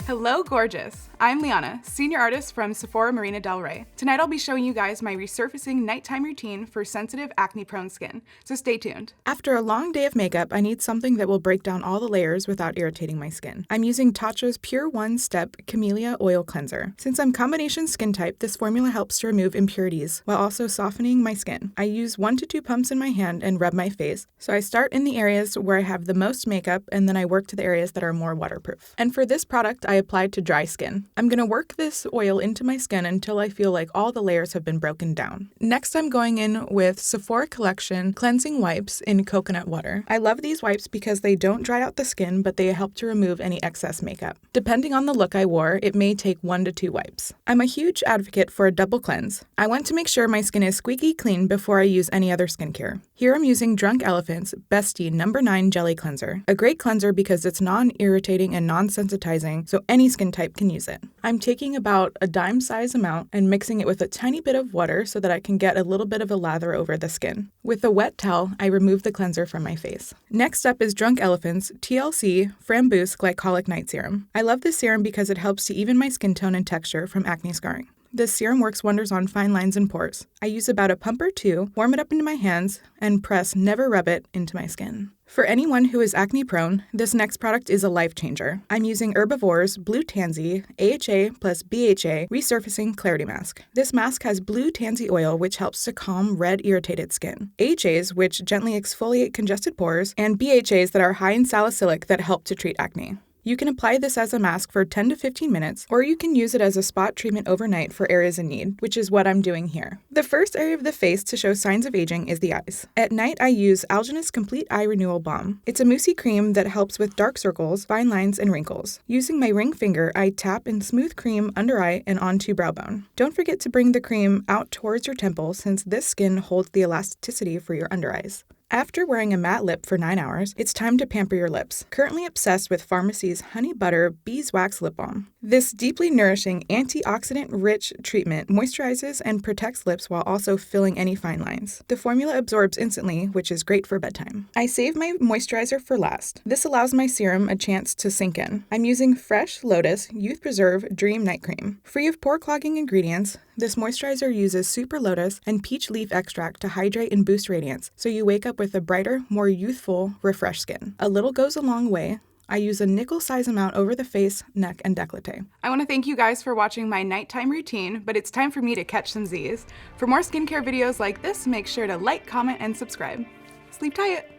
Hello, gorgeous! I'm Liana, senior artist from Sephora Marina Del Rey. Tonight I'll be showing you guys my resurfacing nighttime routine for sensitive, acne-prone skin, so stay tuned. After a long day of makeup, I need something that will break down all the layers without irritating my skin. I'm using Tatcha's Pure One Step Camellia Oil Cleanser. Since I'm combination skin type, this formula helps to remove impurities while also softening my skin. I use 1 to 2 pumps in my hand and rub my face, so I start in the areas where I have the most makeup and then I work to the areas that are more waterproof. And for this product, I applied to dry skin. I'm going to work this oil into my skin until I feel like all the layers have been broken down. Next, I'm going in with Sephora Collection Cleansing Wipes in coconut water. I love these wipes because they don't dry out the skin, but they help to remove any excess makeup. Depending on the look I wore, it may take 1 to 2 wipes. I'm a huge advocate for a double cleanse. I want to make sure my skin is squeaky clean before I use any other skincare. Here I'm using Drunk Elephant's Bestie No. 9 Jelly Cleanser. A great cleanser because it's non-irritating and non-sensitizing, so any skin type can use it. I'm taking about a dime size amount and mixing it with a tiny bit of water so that I can get a little bit of a lather over the skin. With a wet towel, I remove the cleanser from my face. Next up is Drunk Elephant's TLC Framboos Glycolic Night Serum. I love this serum because it helps to even my skin tone and texture from acne scarring. This serum works wonders on fine lines and pores. I use about a pump or 2, warm it up into my hands, and press, never rub it, into my skin. For anyone who is acne prone, this next product is a life changer. I'm using Herbivore's Blue Tansy AHA plus BHA Resurfacing Clarity Mask. This mask has blue tansy oil which helps to calm red irritated skin, AHAs which gently exfoliate congested pores, and BHAs that are high in salicylic that help to treat acne. You can apply this as a mask for 10 to 15 minutes, or you can use it as a spot treatment overnight for areas in need, which is what I'm doing here. The first area of the face to show signs of aging is the eyes. At night, I use Algenist Complete Eye Renewal Balm. It's a moussey cream that helps with dark circles, fine lines, and wrinkles. Using my ring finger, I tap and smooth cream under eye and onto brow bone. Don't forget to bring the cream out towards your temple since this skin holds the elasticity for your under eyes. After wearing a matte lip for 9 hours, it's time to pamper your lips. Currently obsessed with Pharmacy's Honey Butter Beeswax Lip Balm. This deeply nourishing, antioxidant-rich treatment moisturizes and protects lips while also filling any fine lines. The formula absorbs instantly, which is great for bedtime. I save my moisturizer for last. This allows my serum a chance to sink in. I'm using Fresh Lotus Youth Preserve Dream Night Cream. Free of pore-clogging ingredients, this moisturizer uses super lotus and peach leaf extract to hydrate and boost radiance, so you wake up with a brighter, more youthful, refreshed skin. A little goes a long way. I use a nickel size amount over the face, neck, and décolleté. I want to thank you guys for watching my nighttime routine, but it's time for me to catch some Z's. For more skincare videos like this, make sure to like, comment, and subscribe. Sleep tight!